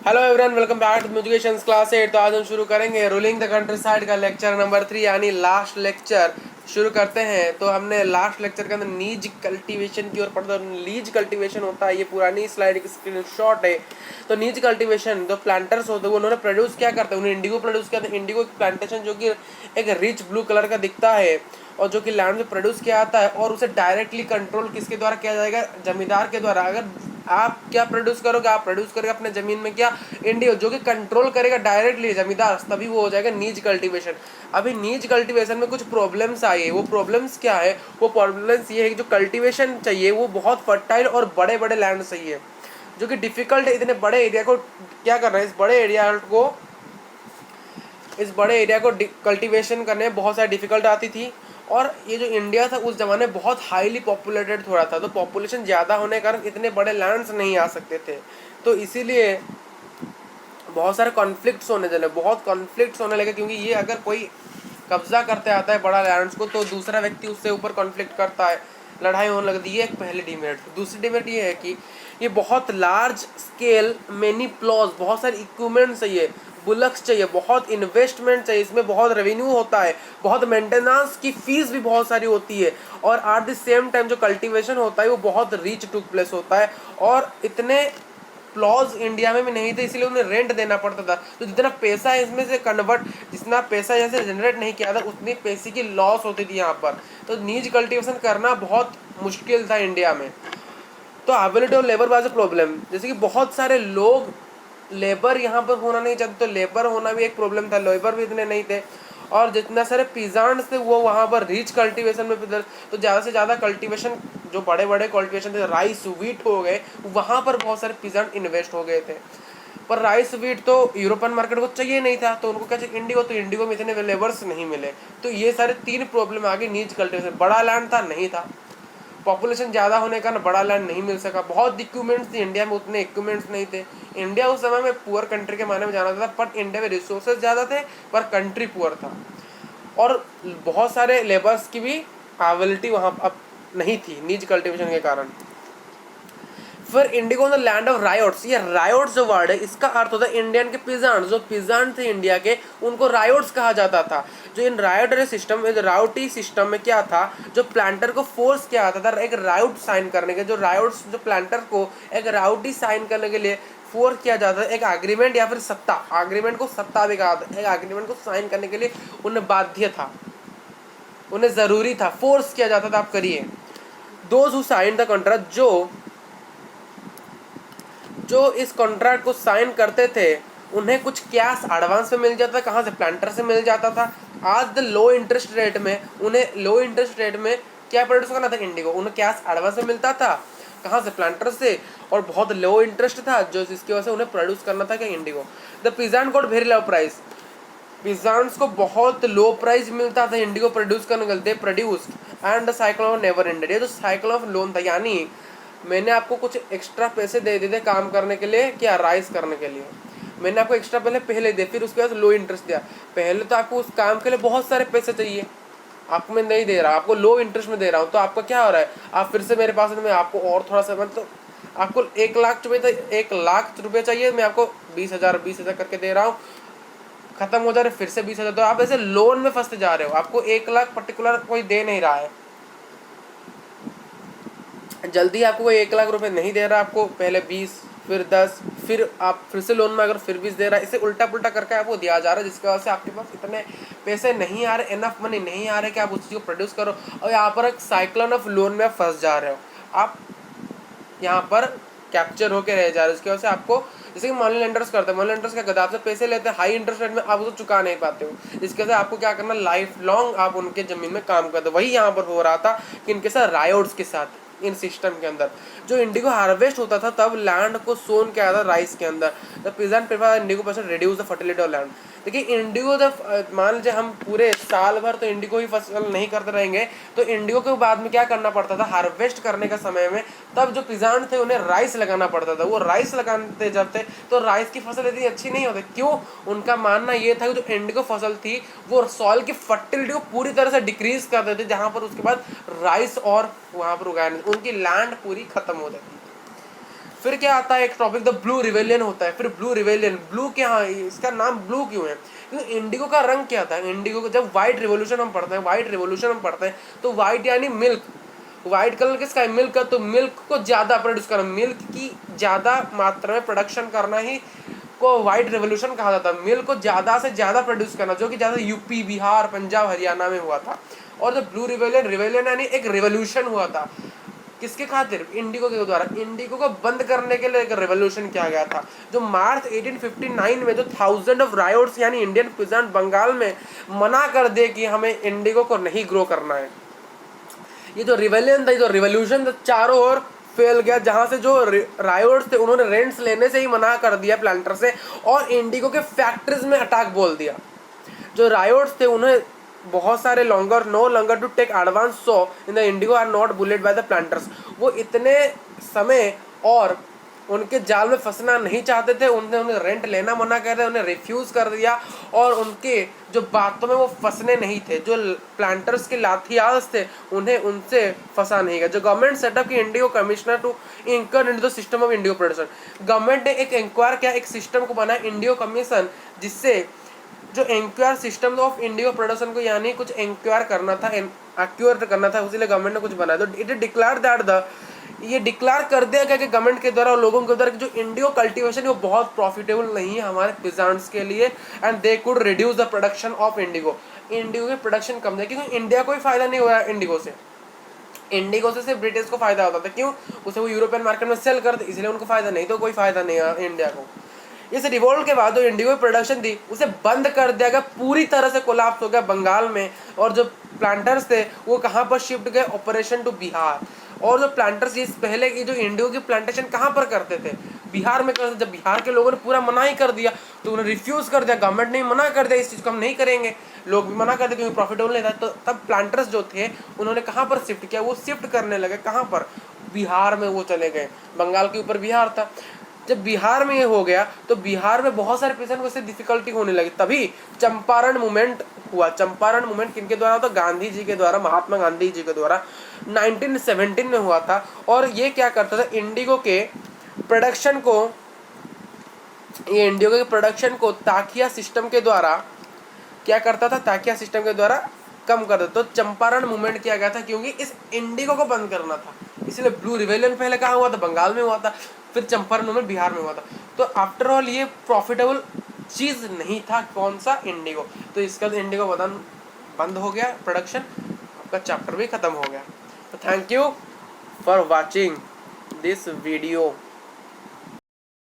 Hello everyone, welcome back to education class 8। तो आज हम शुरू करेंगे रूलिंग द कंट्री साइड का लेक्चर नंबर 3 यानी लास्ट लेक्चर शुरू करते हैं। तो हमने लास्ट लेक्चर के अंदर नीज कल्टीवेशन की ओर पढ़ा। नीज कल्टीवेशन होता है, ये पुरानी स्लाइड की स्क्रीनशॉट है। तो नीज कल्टीवेशन जो प्लांटर्स होते हैं वो उन्होंने प्रोड्यूस क्या करते हैं, उन्होंने इंडिगो प्रोड्यूस किया था। इंडिगो प्लांटेशन जो कि एक रिच ब्लू कलर का दिखता है और जो कि लैंड में प्रोड्यूस किया जाता है, और उसे डायरेक्टली कंट्रोल किसके द्वारा किया जाएगा, जमींदार के द्वारा। अगर आप क्या प्रोड्यूस करोगे, आप प्रोड्यूस करोगे अपने जमीन में क्या, इंडिगो, जो कि कंट्रोल करेगा डायरेक्टली जमींदार, तभी वो हो जाएगा नीज कल्टीवेशन। अभी नीज कल्टीवेशन में कुछ प्रॉब्लम्स आई है। वो प्रॉब्लम्स क्या है, वो प्रॉब्लम्स ये है कि जो कल्टीवेशन चाहिए वो बहुत फर्टाइल और बड़े बड़े लैंड चाहिए, जो कि डिफिकल्ट है। इतने बड़े एरिया को क्या करना है, इस बड़े एरिया को कल्टीवेशन करने में बहुत सारी डिफिकल्ट आती थी। और ये जो इंडिया था उस जमाने बहुत हाईली पॉपुलेटेड थोड़ा था, तो पॉपुलेशन ज़्यादा होने के कारण इतने बड़े लैंड्स नहीं आ सकते थे। तो इसीलिए बहुत सारे कॉन्फ्लिक्ट्स होने लगे, क्योंकि ये अगर कोई कब्जा करते आता है बड़ा लैंड्स को, तो दूसरा व्यक्ति उससे ऊपर कॉन्फ्लिक्ट करता है, लड़ाई होने लगती है। ये एक पहली डिमेरिट। दूसरी डिमेरिट ये है कि ये बहुत लार्ज स्केल, मेनी प्लॉज, बहुत सारे इक्विपमेंट्स चाहिए, बुलक्स चाहिए, बहुत इन्वेस्टमेंट चाहिए, इसमें बहुत रेवेन्यू होता है, बहुत मेंटेनेंस की फीस भी बहुत सारी होती है। और एट द सेम टाइम जो कल्टीवेशन होता है वो बहुत रिच टुक प्लेस होता है, और इतने प्लॉज इंडिया में भी नहीं थे, इसलिए उन्हें रेंट देना पड़ता था। तो जितना पैसा है इसमें से जितना पैसा यहाँ से जनरेट नहीं किया था, उतनी पैसे की लॉस होती थी यहाँ पर। तो नीज कल्टीवेशन करना बहुत मुश्किल था इंडिया में। तो availability of labour was a problem, जैसे कि बहुत सारे लोग, लेबर यहाँ पर होना नहीं चाहते, तो लेबर होना भी एक प्रॉब्लम था। लेबर भी इतने नहीं थे, और जितना सारे पीजांट्स थे वो वहाँ पर रिच कल्टीवेशन में, तो ज़्यादा से ज़्यादा कल्टीवेशन, जो बड़े बड़े कल्टीवेशन थे, राइस वीट हो गए, वहाँ पर बहुत सारे पीजांट इन्वेस्ट हो गए थे। पर राइस वीट तो यूरोपियन मार्केट को चाहिए नहीं था, तो उनको क्या चाहिए, इंडिगो। तो इंडिगो में इतने लेबर्स नहीं मिले। तो ये सारे तीन प्रॉब्लम आ गई नीज कल्टीवेशन। बड़ा लैंड था, नहीं था, पॉपुलेशन ज़्यादा होने का ना बड़ा लैंड नहीं मिल सका। बहुत इक्विपमेंट्स थी, इंडिया में उतने इक्विपमेंट्स नहीं थे। इंडिया उस समय में पुअर कंट्री के माने में जाना था, बट इंडिया में रिसोर्सेज ज़्यादा थे पर कंट्री पुअर था, और बहुत सारे लेबर्स की भी अवेलेबिलिटी वहाँ अब नहीं थी नीज कल्टीवेशन के कारण। फिर Indigo the land of riots. ये रायोट्स जो वर्ड है, इसका अर्थ होता है इंडियन के पिजान, जो पिजान थे इंडिया के, उनको रायोट्स कहा जाता था। जो इन रायोटरी सिस्टम, रायोटी सिस्टम में क्या था, जो प्लांटर को फोर्स किया जाता था एक रायोट साइन करने के, जो रायोट्स, जो प्लांटर को एक रायोटी साइन करने के लिए फोर्स किया जाता है, एक एग्रीमेंट या फिर सत्ता, एग्रीमेंट को सत्ता भी कहा था, एक एग्रीमेंट को साइन करने के लिए उन्हें बाध्य था, उन्हें जरूरी था, फोर्स किया जाता था, आप करिए। Those who sign the contract, जो इस कॉन्ट्रैक्ट को साइन करते थे, उन्हें कुछ कैश एडवांस में मिल जाता था। कहाँ से, प्लांटर से मिल जाता था। आज द लो इंटरेस्ट रेट में, उन्हें लो इंटरेस्ट रेट में क्या प्रोड्यूस करना था, इंडिगो, उन्हें कैश एडवांस में मिलता था। कहाँ से, प्लांटर से, और बहुत लो इंटरेस्ट था, जो जिसकी वजह से उन्हें प्रोड्यूस करना था क्या, Indigo. The pigeon got very low price, pigeons को बहुत लो प्राइस मिलता था इंडिगो प्रोड्यूस करने के लिए। Produced and the cycle of never ended. ये जो साइकिल ऑफ लोन था, यानी मैंने आपको कुछ एक्स्ट्रा पैसे दे दिए थे काम करने के लिए, क्या, राइस करने के लिए। मैंने आपको एक्स्ट्रा पहले दे, फिर उसके बाद लो इंटरेस्ट दिया। पहले तो आपको उस काम के लिए बहुत सारे पैसे चाहिए, आपको मैं नहीं दे रहा, आपको लो इंटरेस्ट में दे रहा हूँ, तो आपका क्या हो रहा है, आप फिर से मेरे पास, मैं आपको और थोड़ा सा, मतलब आपको 1 लाख रुपये चाहिए, मैं आपको 20,000 करके दे रहा हूँ, खत्म हो जा रहे, फिर से 20,000। तो आप ऐसे लोन में फंसते जा रहे हो, आपको 1 लाख पर्टिकुलर कोई दे नहीं रहा है, जल्दी आपको कोई 1 लाख रुपए नहीं दे रहा, आपको पहले 20, फिर 10, फिर आप फिर से लोन में अगर फिर 20 दे रहा है, इसे उल्टा पुल्टा करके आपको दिया जा रहा है, जिसकी वजह से आपके पास इतने पैसे नहीं आ रहे, इनफ मनी नहीं आ रहे कि आप उस चीज़ को प्रोड्यूस करो, और यहाँ पर एक साइक्लोन ऑफ लोन में फंस जा रहे हो, आप यहाँ पर कैप्चर होके रह जा रहे हो। इसकी वजह से आपको, जैसे कि मनी लेंडर्स करते हैं, मनी लेंडर्स क्या करते हैं, आपसे पैसे लेते हैं हाई इंटरेस्ट रेट में, आप उसको चुका नहीं पाते हो, इसके वजह से आपको क्या करना, लाइफ लॉन्ग आप उनके ज़मीन में काम करते हो। वही यहाँ पर हो रहा था कि इनके साथ रायोट्स के साथ, इन सिस्टम के अंदर जो इंडिगो हार्वेस्ट होता था, तब लैंड को सोन किया था राइस के अंदर। The pigeon prefer Indigo percent reduce the fertility of land. देखिए इंडिगो, मान लीजिए हम पूरे साल भर तो इंडिगो ही फसल नहीं करते रहेंगे, तो इंडिगो के बाद में क्या करना पड़ता था, हार्वेस्ट करने का समय में, तब जो पिजान थे उन्हें राइस लगाना पड़ता था। वो राइस लगाते जब थे तो राइस की फसल इतनी अच्छी नहीं होती, क्यों, उनका मानना ये था कि जो इंडिगो फसल थी वो सॉइल की फर्टिलिटी को पूरी तरह से डिक्रीज कर देती, जहाँ पर उसके बाद राइस और वहाँ पर उगाया नहीं, उनकी लैंड पूरी खत्म हो जाती। फिर क्या आता है एक टॉपिक, द ब्लू रिवेलियन होता है। फिर ब्लू रिवेलियन, ब्लू क्या, हाँ इसका नाम ब्लू क्यों है, क्योंकि इंडिगो का रंग क्या था, इंडिगो को जब व्हाइट रिवोल्यूशन हम पढ़ते हैं, व्हाइट रिवोल्यूशन हम पढ़ते हैं तो व्हाइट यानी मिल्क, व्हाइट कलर किसका है, मिल्क का, तो मिल्क को ज़्यादा प्रोड्यूस करना, मिल्क की ज़्यादा मात्रा में प्रोडक्शन करना ही को व्हाइट रिवोल्यूशन कहा जाता है। मिल्क को ज़्यादा से ज़्यादा प्रोड्यूस करना, जो कि ज़्यादा यूपी, बिहार, पंजाब, हरियाणा में हुआ था। और जो ब्लू रिवेलियन, रिवेलियन यानी एक रिवोल्यूशन हुआ था, किसके खातिर, इंडिगो के द्वारा। इंडिगो को बंद करने के लिए एक रेवोल्यूशन किया गया था, जो मार्च 1859 में जो 1000 ऑफ रायोट्स यानी इंडियन पीजेंट बंगाल में मना कर दे कि हमें इंडिगो को नहीं ग्रो करना है। ये जो रिवेलियन था, जो रिवोल्यूशन था, चारों ओर फैल गया, जहां से जो रायोट्स थे उन्होंने रेंट्स लेने से ही मना कर दिया प्लांटर से, और इंडिगो के फैक्ट्रीज में अटैक बोल दिया। जो रायोट्स थे उन्हें बहुत सारे no longer to take advance so in the indigo are not bullied by the planters. वो इतने समय और उनके जाल में फंसना नहीं चाहते थे, उन्हें रेंट लेना मना कर दिया, उन्हें रिफ्यूज़ कर दिया, और उनके जो बातों में वो फंसने नहीं थे, जो प्लांटर्स के लाठियाज थे उन्हें उनसे फंसा नहीं गया। जो गवर्नमेंट सेटअप की indigo commissioner to inquire into the system of indigo production, government ने एक इंक्वायर किया, एक सिस्टम को बनाया इंडिगो कमीशन, जिससे जो inquire system of indigo production को यानी कुछ इंक्वायर करना था, एक्यूर करना था, उसीलिए गवर्नमेंट ने कुछ बनाया। तो इट डिक्लेयर दैट द, ये डिक्लेयर कर दिया गया कि गवर्नमेंट के द्वारा और लोगों के द्वारा जो इंडिगो कल्टीवेशन है वो बहुत प्रॉफिटेबल नहीं है हमारे पिजेंट्स के लिए, and they could reduce the production of Indigo. Indigo की प्रोडक्शन कम है, क्योंकि इंडिया को ही फायदा नहीं हुआ इंडिगो से, इंडिगो से सिर्फ ब्रिटिश को फायदा होता था। क्यों, उसे वो यूरोपियन मार्केट में सेल करते, इसलिए उनको फायदा नहीं, तो कोई फायदा नहीं है इंडिया को। इस रिवोल्ट के बाद जो इंडिगो की प्रोडक्शन थी उसे बंद कर दिया गया, पूरी तरह से कोलैप्स हो गया बंगाल में, और जो प्लांटर्स थे वो कहाँ पर शिफ्ट गए, ऑपरेशन टू बिहार। और जो प्लांटर्स इस पहले की जो इंडिगो की प्लांटेशन कहाँ पर करते थे, बिहार में करते। जब बिहार के लोगों ने पूरा मना ही कर दिया तो उन्हें रिफ्यूज़ कर दिया, गवर्नमेंट ने मना कर दिया इस चीज़ को हम नहीं करेंगे, लोग भी मना कर दिए क्योंकि प्रॉफिटेबल नहीं था। तो तब प्लांटर्स जो थे उन्होंने कहाँ पर शिफ्ट किया, वो शिफ्ट करने लगे कहाँ पर, बिहार में वो चले गए, बंगाल के ऊपर बिहार था। जब बिहार में ये हो गया तो बिहार में बहुत सारे पेशेंट को इससे डिफिकल्टी होने लगी, तभी चंपारण मूवमेंट हुआ। चंपारण मूवमेंट किनके द्वारा होता, गांधी जी के द्वारा, महात्मा गांधी जी के द्वारा 1917 में हुआ था। और ये क्या करता था, इंडिगो के प्रोडक्शन को, ये इंडिगो के प्रोडक्शन को ताकिया सिस्टम के द्वारा क्या करता था, ताकिया सिस्टम के द्वारा कम कर देता। तो चंपारण मूवमेंट किया गया था क्योंकि इस इंडिगो को बंद करना था, इसलिए ब्लू रिवेलियन पहले कहाँ हुआ था, बंगाल में हुआ था, फिर चंपारण मूवमेंट बिहार में हुआ था। तो आफ्टर ऑल ये प्रॉफिटेबल चीज़ नहीं था, कौन सा, इंडिगो। तो इसका इंडिगो बंद हो गया प्रोडक्शन, आपका चैप्टर भी खत्म हो गया। तो thank you for watching this video.